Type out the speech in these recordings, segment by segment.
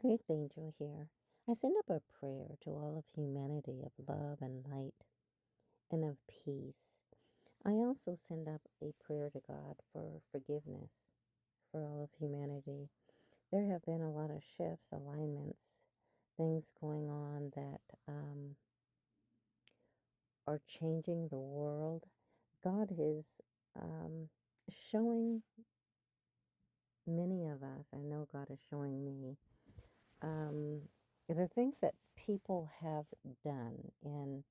Earthangel here. I send up a prayer to all of humanity of love and light and of peace. I also send up a prayer to God for forgiveness for all of humanity. There have been a lot of shifts, alignments, things going on that are changing the world. God is um, showing many of us, I know God is showing me, um, the things that people have done in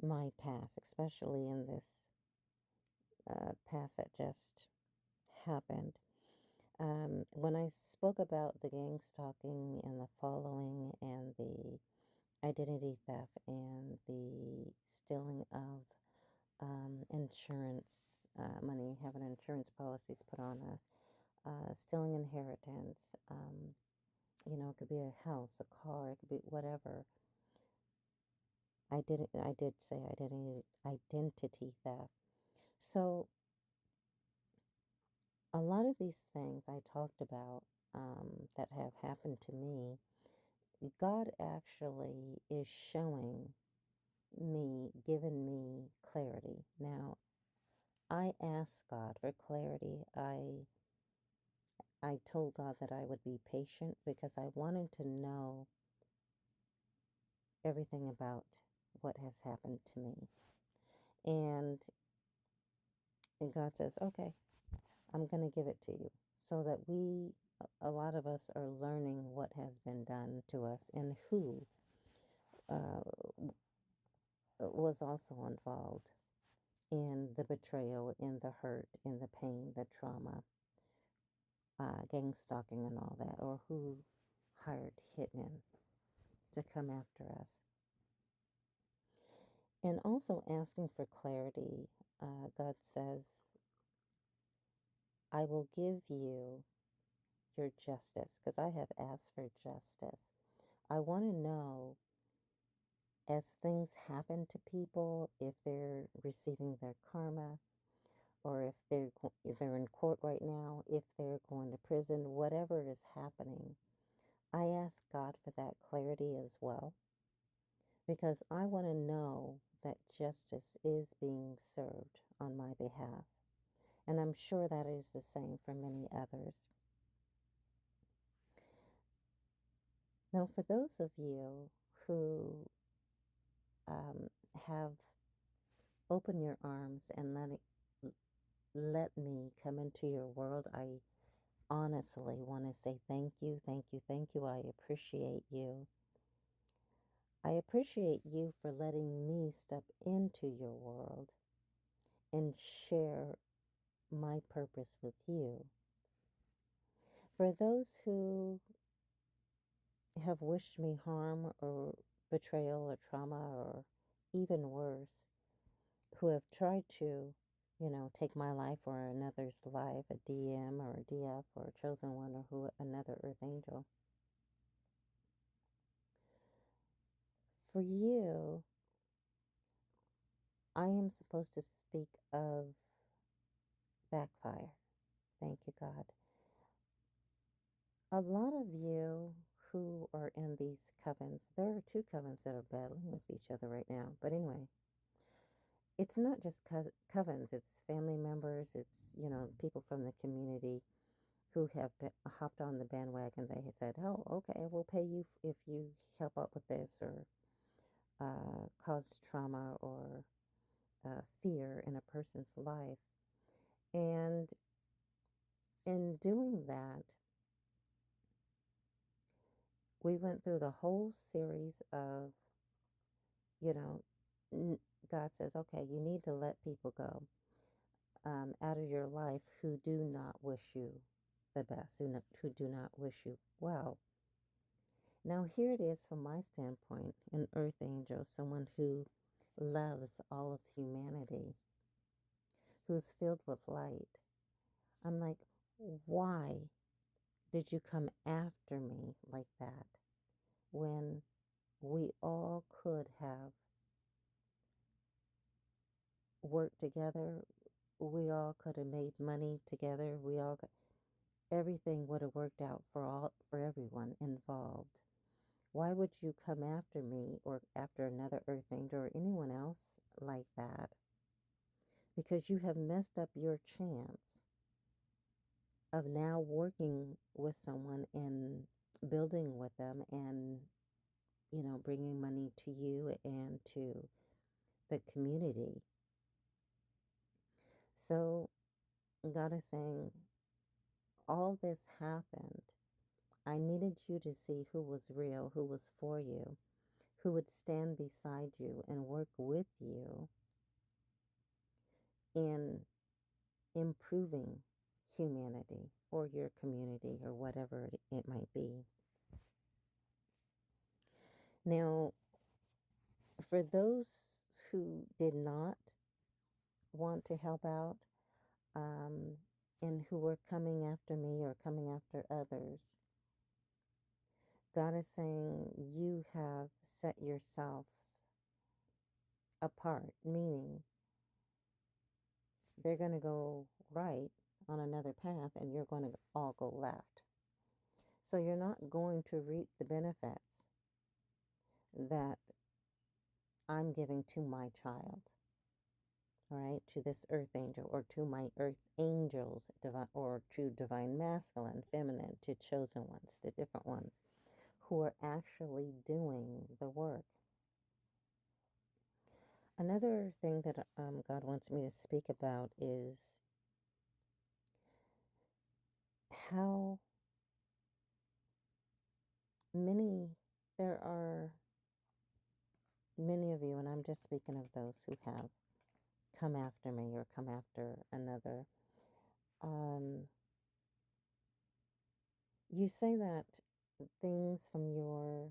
my past, especially in this past that just happened. When I spoke about the gang stalking and the following and the identity theft and the stealing of insurance money, having insurance policies put on us, stealing inheritance, it could be a house, a car, it could be whatever. I did say identity theft. So a lot of these things I talked about that have happened to me, God actually is showing me, giving me clarity. Now, I asked God for clarity. I told God that I would be patient because I wanted to know everything about what has happened to me. And God says, okay, I'm going to give it to you so that a lot of us are learning what has been done to us and who uh, was also involved in the betrayal, in the hurt, in the pain, the trauma, gang stalking and all that, or who hired hitmen to come after us. And also asking for clarity, God says, I will give you your justice, because I have asked for justice. I want to know, as things happen to people, if they're receiving their karma, or if they're in court right now, if they're going to prison, whatever is happening. I ask God for that clarity as well, because I want to know that justice is being served on my behalf. And I'm sure that is the same for many others. Now, for those of you who have opened your arms and let me come into your world, I honestly want to say thank you, thank you, thank you. I appreciate you. I appreciate you for letting me step into your world and share my purpose with you. For those who have wished me harm or betrayal or trauma or even worse, who have tried to, take my life or another's life, a DM or a DF or a chosen one or another earth angel. For you, I am supposed to speak of backfire. Thank you, God. A lot of you who are in these covens, there are two covens that are battling with each other right now. But anyway, it's not just covens, it's family members, it's, people from the community who have hopped on the bandwagon. They had said, oh, okay, we'll pay you if you help out with this or cause trauma or fear in a person's life. And in doing that, we went through the whole series of, you know, God says, okay, you need to let people go out of your life who do not wish you the best, who do not wish you well. Now, here it is from my standpoint, an earth angel, someone who loves all of humanity, who's filled with light. I'm like, why did you come after me like that when we all could have worked together? We all could have made money together. everything would have worked out for everyone involved. Why would you come after me or after another earth angel or anyone else like that? Because you have messed up your chance of now working with someone and building with them and, bringing money to you and to the community. So God is saying, all this happened. I needed you to see who was real, who was for you, who would stand beside you and work with you in improving humanity or your community or whatever it might be. Now, for those who did not want to help out, and who were coming after me or coming after others, God is saying you have set yourselves apart, meaning they're going to go right on another path and you're going to all go left. So you're not going to reap the benefits that I'm giving to my child, all right, to this earth angel or to my earth angels, or to divine masculine, feminine, to chosen ones, to different ones who are actually doing the work. Another thing that God wants me to speak about is how many, there are many of you, and I'm just speaking of those who have come after me or come after another. You say that things from your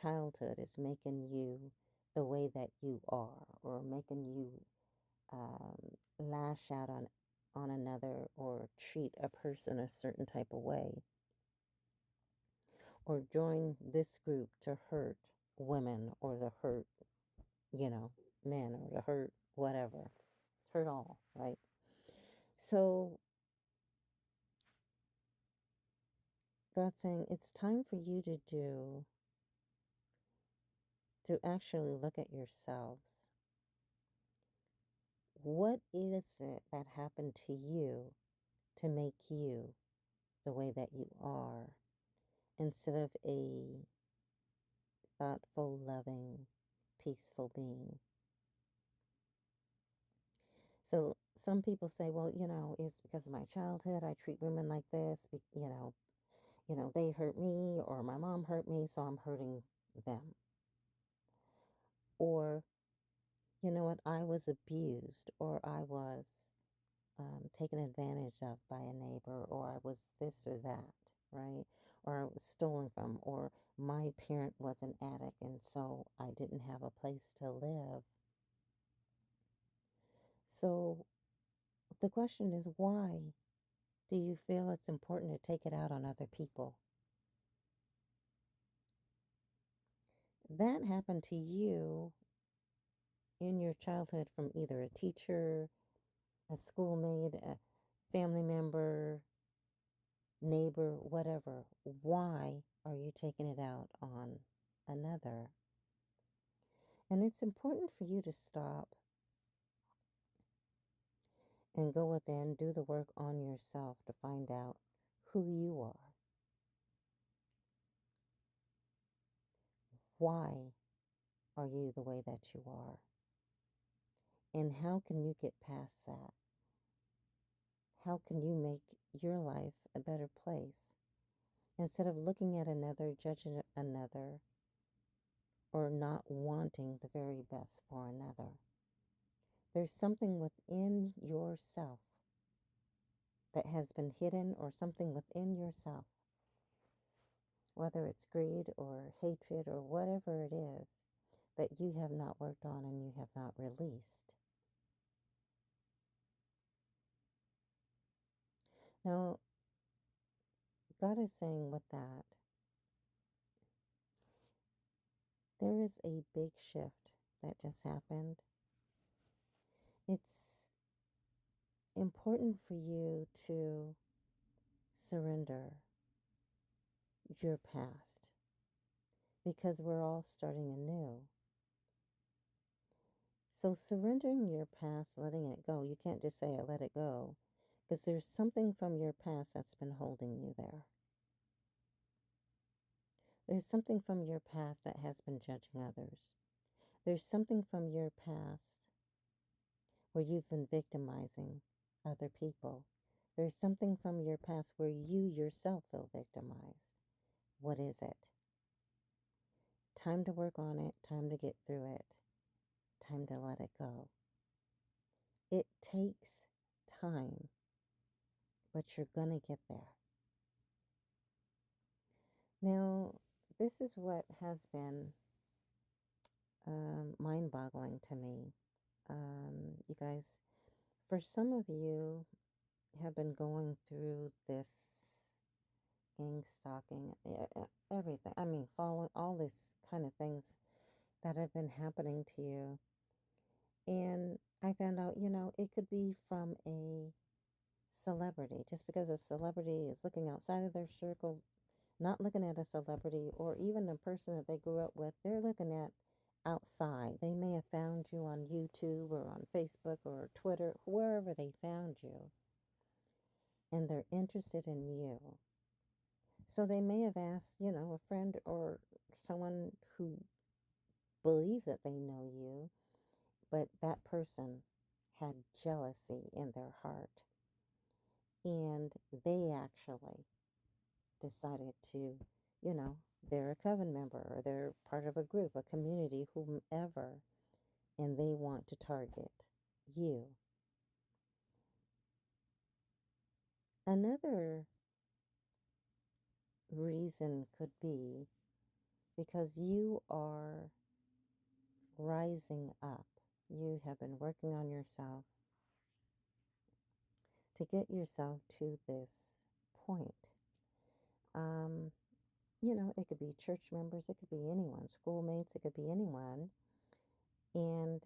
childhood is making you the way that you are, or making you lash out on another or treat a person a certain type of way, or join this group to hurt women or to hurt, men, or to hurt whatever, hurt all, right? So God's saying it's time for you to actually look at yourselves. What is it that happened to you to make you the way that you are, instead of a thoughtful, loving, peaceful being? So some people say, well, it's because of my childhood. I treat women like this. They hurt me, or my mom hurt me, so I'm hurting them. Or, you know what, I was abused, or I was taken advantage of by a neighbor, or I was this or that, right? Or I was stolen from, or my parent was an addict, and so I didn't have a place to live. So the question is, why do you feel it's important to take it out on other people? That happened to you in your childhood from either a teacher, a schoolmate, a family member, neighbor, whatever. Why are you taking it out on another? And it's important for you to stop and go within, do the work on yourself to find out who you are. Why are you the way that you are? And how can you get past that? How can you make your life a better place? Instead of looking at another, judging another, or not wanting the very best for another. There's something within yourself that has been hidden, or something within yourself, whether it's greed or hatred or whatever it is, that you have not worked on and you have not released. Now, God is saying with that, there is a big shift that just happened. It's important for you to surrender your past because we're all starting anew. So surrendering your past, letting it go, you can't just say, I let it go, because there's something from your past that's been holding you there. There's something from your past that has been judging others. There's something from your past where you've been victimizing other people. There's something from your past where you yourself feel victimized. What is it? Time to work on it, time to get through it, time to let it go. It takes time, but you're going to get there. Now, this is what has been mind-boggling to me. You guys, for some of you have been going through this gang stalking, everything. I mean, following all these kind of things that have been happening to you. And I found out, it could be from a celebrity. Just because a celebrity is looking outside of their circle, not looking at a celebrity or even a person that they grew up with, they're looking at outside. They may have found you on YouTube or on Facebook or Twitter, wherever they found you, and they're interested in you. So they may have asked, a friend or someone who believes that they know you, but that person had jealousy in their heart. And they actually decided to, they're a coven member or they're part of a group, a community, whomever, and they want to target you. Another reason could be because you are rising up. You have been working on yourself to get yourself to this point. It could be church members, it could be anyone, schoolmates, it could be anyone. And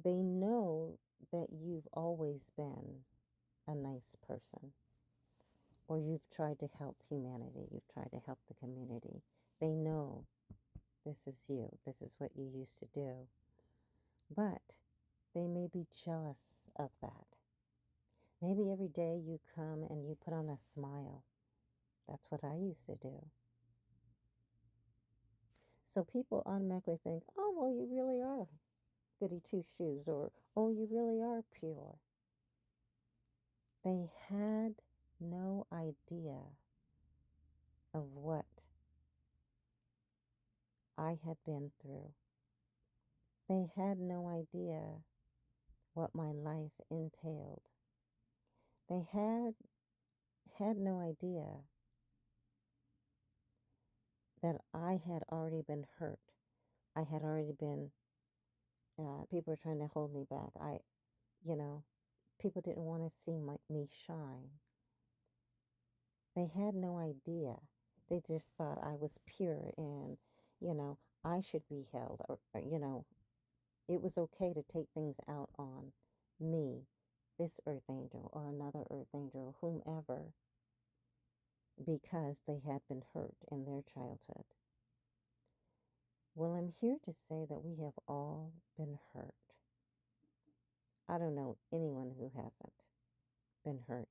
they know that you've always been a nice person, or you've tried to help humanity, you've tried to help the community. They know this is you, this is what you used to do. But they may be jealous of that. Maybe every day you come and you put on a smile. That's what I used to do. So people automatically think, oh, well, you really are goody two shoes, or, oh, you really are pure. They had no idea of what I had been through. They had no idea what my life entailed. They had no idea that I had already been hurt. I had already been, people were trying to hold me back. People didn't want to see me shine. They had no idea. They just thought I was pure and, I should be held. Or, it was okay to take things out on me, this earth angel or another earth angel, whomever, because they had been hurt in their childhood. Well, I'm here to say that we have all been hurt. I don't know anyone who hasn't been hurt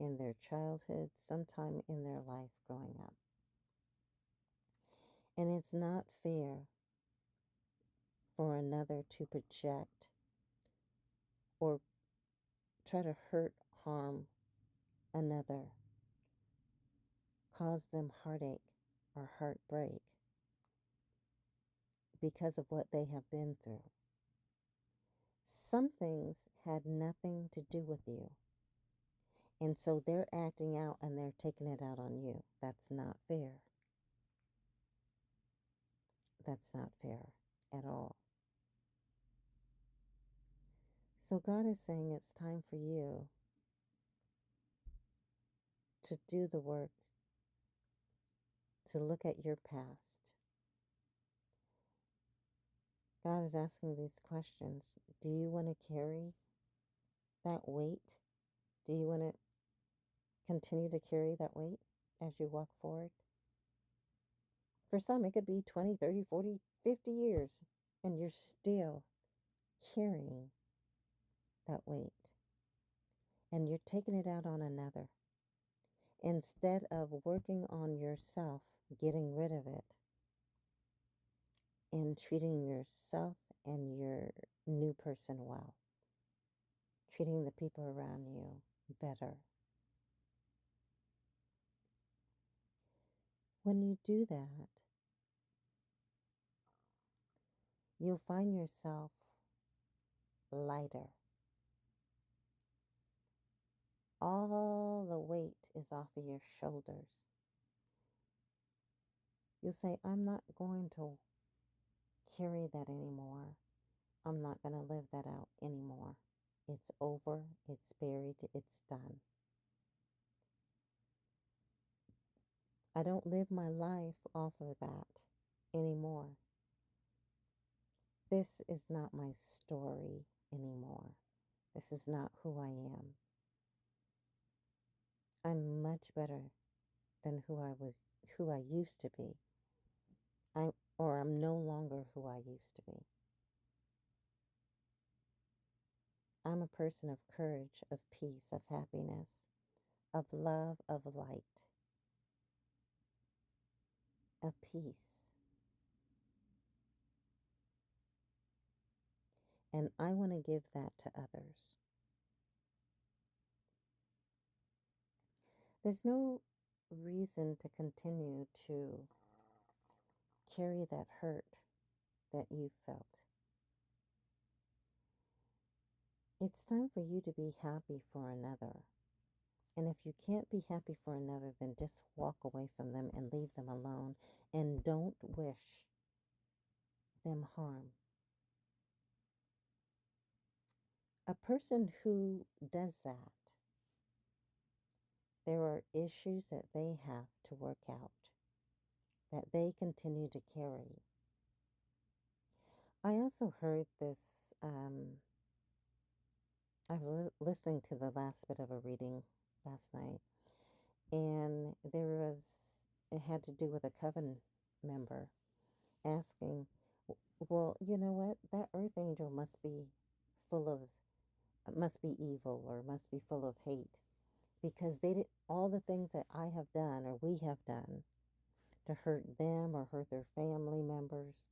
in their childhood, sometime in their life growing up. And it's not fair for another to project or try to hurt, harm another, cause them heartache or heartbreak because of what they have been through. Some things had nothing to do with you. And so they're acting out and they're taking it out on you. That's not fair. That's not fair at all. So God is saying it's time for you to do the work, to look at your past. God is asking these questions. Do you want to carry that weight? Do you want to continue to carry that weight as you walk forward? For some, it could be 20, 30, 40, 50 years, and you're still carrying that weight. And you're taking it out on another. Instead of working on yourself, getting rid of it, and treating yourself and your new person well, treating the people around you better. When you do that, you'll find yourself lighter. All the weight is off of your shoulders. You'll say, I'm not going to carry that anymore. I'm not going to live that out anymore. It's over. It's buried. It's done. I don't live my life off of that anymore. This is not my story anymore. This is not who I am. I'm much better than who I used to be. I'm no longer who I used to be. I'm a person of courage, of peace, of happiness, of love, of light, of peace. And I want to give that to others. There's no reason to continue to carry that hurt that you felt. It's time for you to be happy for another. And if you can't be happy for another, then just walk away from them and leave them alone. And don't wish them harm. A person who does that, there are issues that they have to work out, that they continue to carry. I also heard this, I was listening to the last bit of a reading last night, and it had to do with a coven member asking, well, you know what? That earth angel must be must be evil or must be full of hate because they did all the things that I have done or we have done to hurt them or hurt their family members.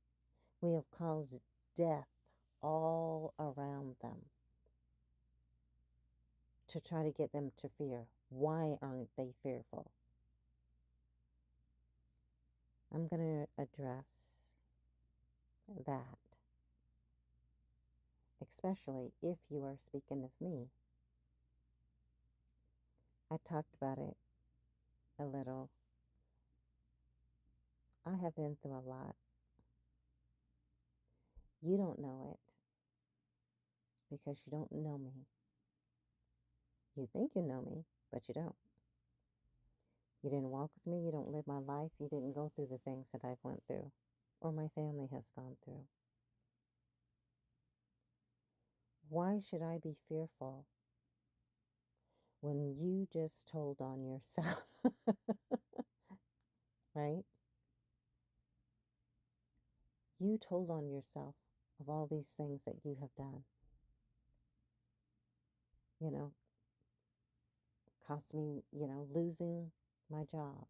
We have caused death all around them to try to get them to fear. Why aren't they fearful? I'm going to address that, especially if you are speaking of me. I talked about it a little. I have been through a lot. You don't know it because you don't know me. You think you know me, but you don't. You didn't walk with me. You don't live my life. You didn't go through the things that I've went through or my family has gone through. Why should I be fearful when you just told on yourself? Right? You told on yourself of all these things that you have done. You know, cost me, losing my job.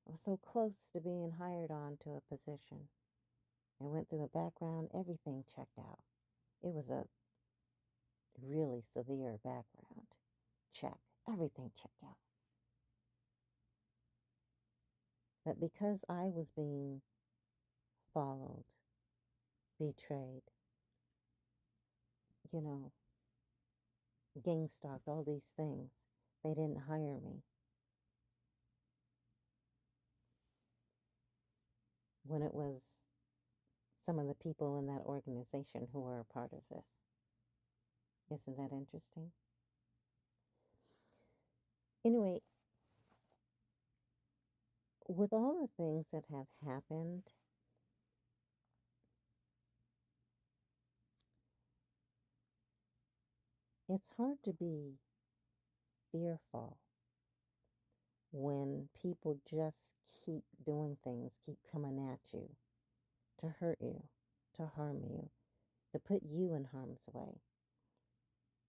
I was so close to being hired on to a position. I went through a background, everything checked out. It was a really severe background check. Everything checked out. But because I was being followed, betrayed, you know, gang stalked, all these things, they didn't hire me. When it was some of the people in that organization who were a part of this. Isn't that interesting? Anyway, with all the things that have happened, it's hard to be fearful when people just keep doing things, keep coming at you to hurt you, to harm you, to put you in harm's way.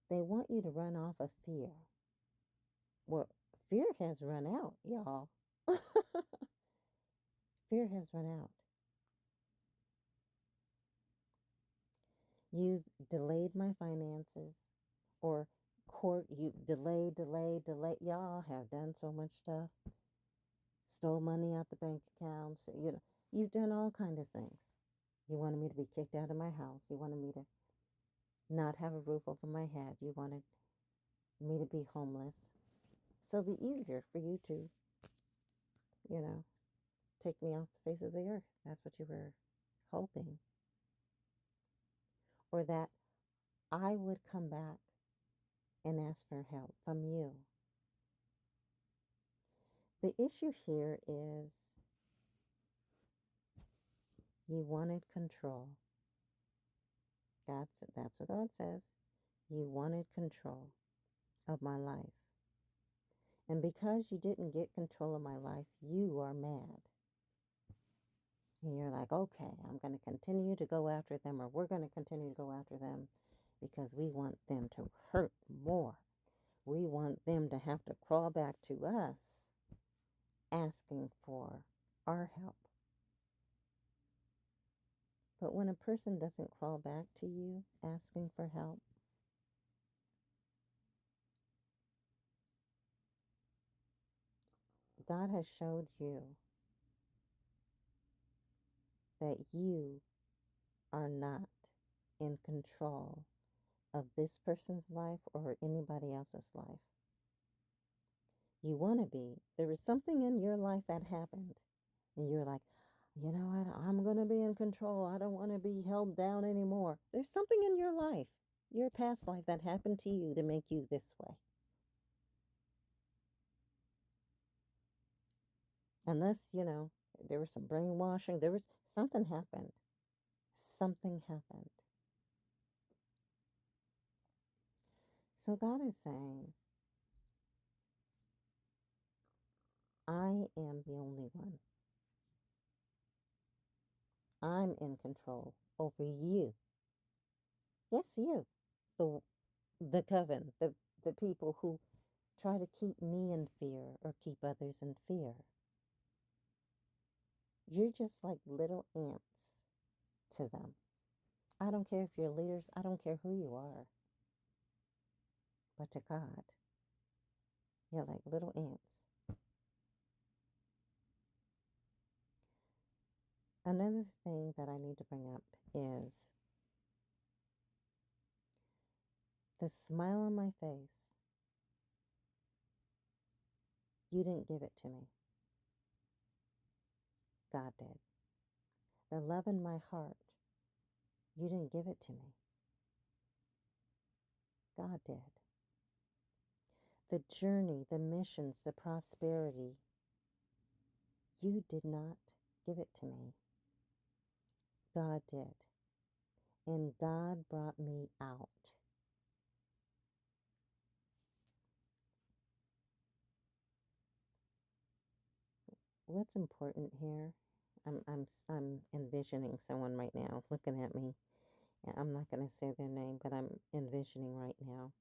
They want you to run off of fear. Well, fear has run out, y'all. Fear has run out. You've delayed my finances, or court, you delay. Y'all have done so much stuff. Stole money out the bank accounts. You've done all kinds of things. You wanted me to be kicked out of my house. You wanted me to not have a roof over my head. You wanted me to be homeless. So it'd be easier for you to, you know, take me off the face of the earth. That's what you were hoping. Or that I would come back and ask for help from you. The issue here is you wanted control. That's what God says. You wanted control of my life. And because you didn't get control of my life, you are mad. And you're like, okay, I'm going to continue to go after them, or we're going to continue to go after them because we want them to hurt more. We want them to have to crawl back to us asking for our help. But when a person doesn't crawl back to you asking for help, God has showed you that you are not in control of this person's life or anybody else's life. You want to be. There was something in your life that happened, and you're like, you know what? I'm going to be in control. I don't want to be held down anymore. There's something in your life, your past life, that happened to you to make you this way. Unless, there was some brainwashing. There was something happened. Something happened. So God is saying, I am the only one. I'm in control over you. Yes, you. The the coven, the people who try to keep me in fear or keep others in fear. You're just like little ants to them. I don't care if you're leaders. I don't care who you are. But to God, you're like little ants. Another thing that I need to bring up is the smile on my face. You didn't give it to me. God did. The love in my heart. You didn't give it to me. God did. The journey, the missions, the prosperity. You did not give it to me. God did. And God brought me out. What's important here? I'm envisioning someone right now looking at me. And I'm not going to say their name, but I'm envisioning right now.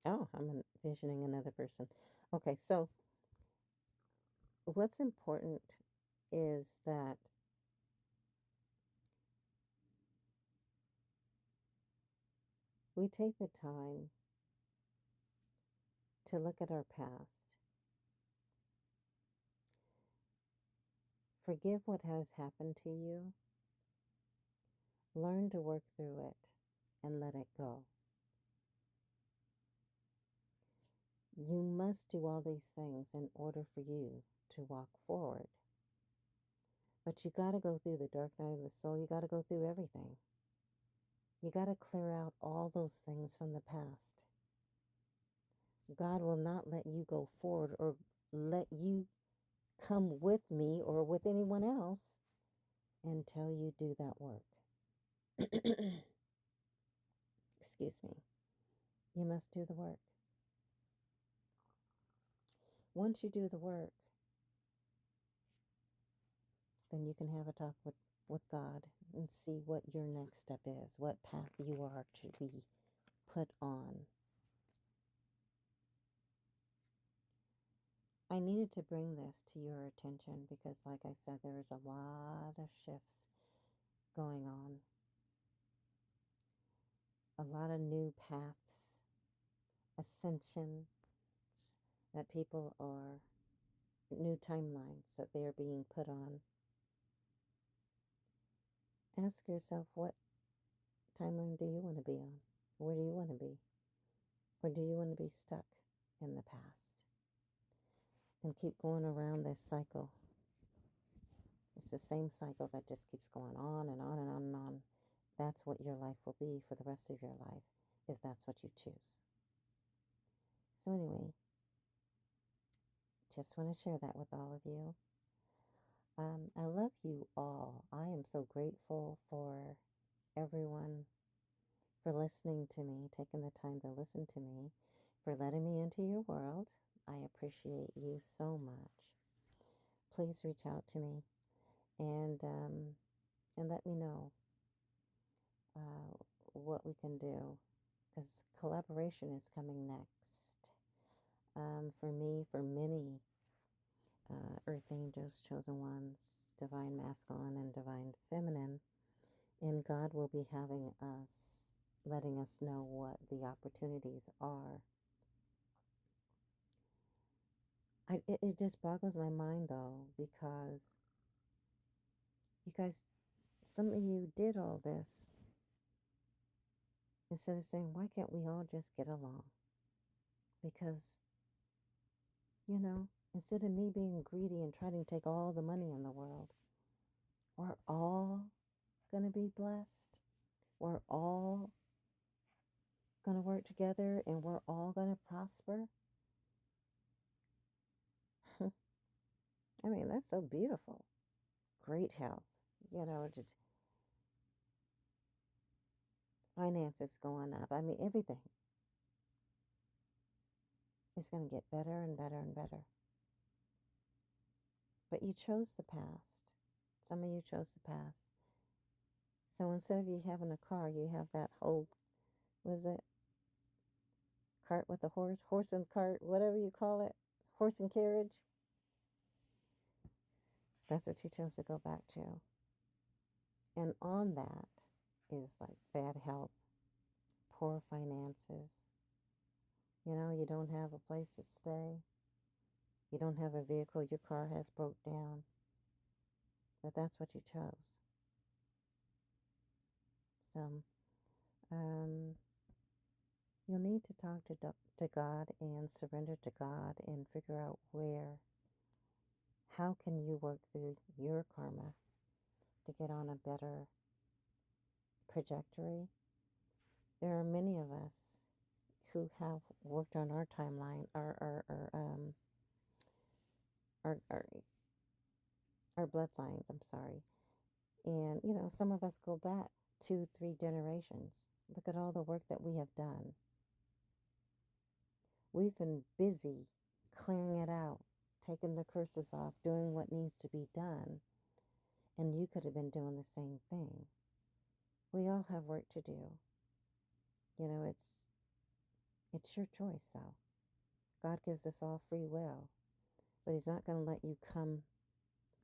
Oh, I'm envisioning another person. Okay, so what's important is that we take the time to look at our past. Forgive what has happened to you. Learn to work through it and let it go. You must do all these things in order for you to walk forward. But you got to go through the dark night of the soul. You got to go through everything. You got to clear out all those things from the past. God will not let you go forward or let you come with me or with anyone else until you do that work. Excuse me. You must do the work. Once you do the work, then you can have a talk with God and see what your next step is, what path you are to be put on. I needed to bring this to your attention because, like I said, there is a lot of shifts going on, a lot of new paths, ascensions that people are, new timelines that they are being put on. Ask yourself, what timeline do you want to be on? Where do you want to be? Or do you want to be stuck in the past and keep going around this cycle? It's the same cycle that just keeps going on and on and on and on. That's what your life will be for the rest of your life, if that's what you choose. So anyway, just want to share that with all of you. I love you all. I am so grateful for everyone for listening to me, taking the time to listen to me, for letting me into your world. I appreciate you so much. Please reach out to me and let me know what we can do, because collaboration is coming next. For me, for many Earth Angels, Chosen Ones, Divine Masculine and Divine Feminine, and God will be having us, letting us know what the opportunities are. It just boggles my mind, though, because you guys, some of you did all this instead of saying, why can't we all just get along? Because, instead of me being greedy and trying to take all the money in the world, we're all going to be blessed. We're all going to work together and we're all going to prosper. I mean, that's so beautiful. Great health, just finances going up. I mean, everything is going to get better and better and better. But you chose the past. Some of you chose the past. So instead of you having a car, you have that whole, was it cart with a horse and cart, whatever you call it, horse and carriage. That's what you chose to go back to. And on that is like bad health, poor finances. You don't have a place to stay. You don't have a vehicle. Your car has broke down. But that's what you chose. So, you'll need to talk to God and surrender to God and figure out how can you work through your karma to get on a better trajectory. There are many of us who have worked on our timeline, our bloodlines, I'm sorry. And, some of us go back 2-3 generations. Look at all the work that we have done. We've been busy clearing it out, taking the curses off, doing what needs to be done. And you could have been doing the same thing. We all have work to do. It's your choice, though. God gives us all free will. But He's not going to let you come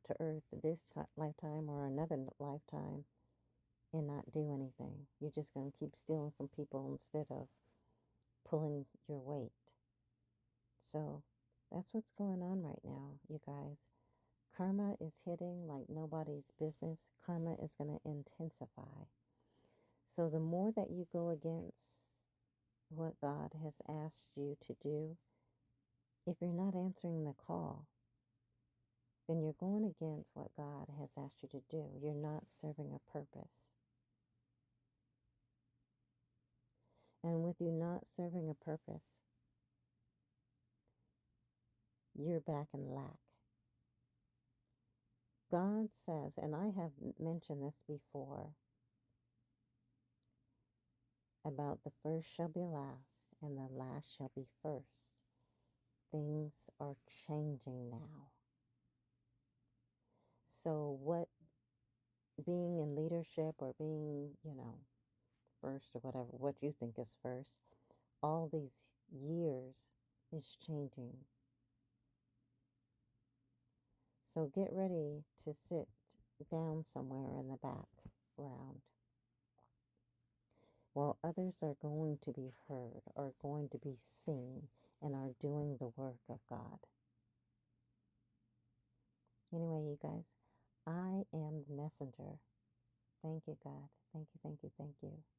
to earth this lifetime or another lifetime and not do anything. You're just going to keep stealing from people instead of pulling your weight. So that's what's going on right now, you guys. Karma is hitting like nobody's business. Karma is going to intensify. So the more that you go against what God has asked you to do, if you're not answering the call, then you're going against what God has asked you to do. You're not serving a purpose. And with you not serving a purpose, you're back in lack. God says, and I have mentioned this before, about the first shall be last and the last shall be first. things are changing now. So what being in leadership or being, first or whatever, what you think is first, all these years is changing. So get ready to sit down somewhere in the background while others are going to be heard, are going to be seen, and are doing the work of God. Anyway, you guys, I am the messenger. Thank you, God. Thank you, thank you, thank you.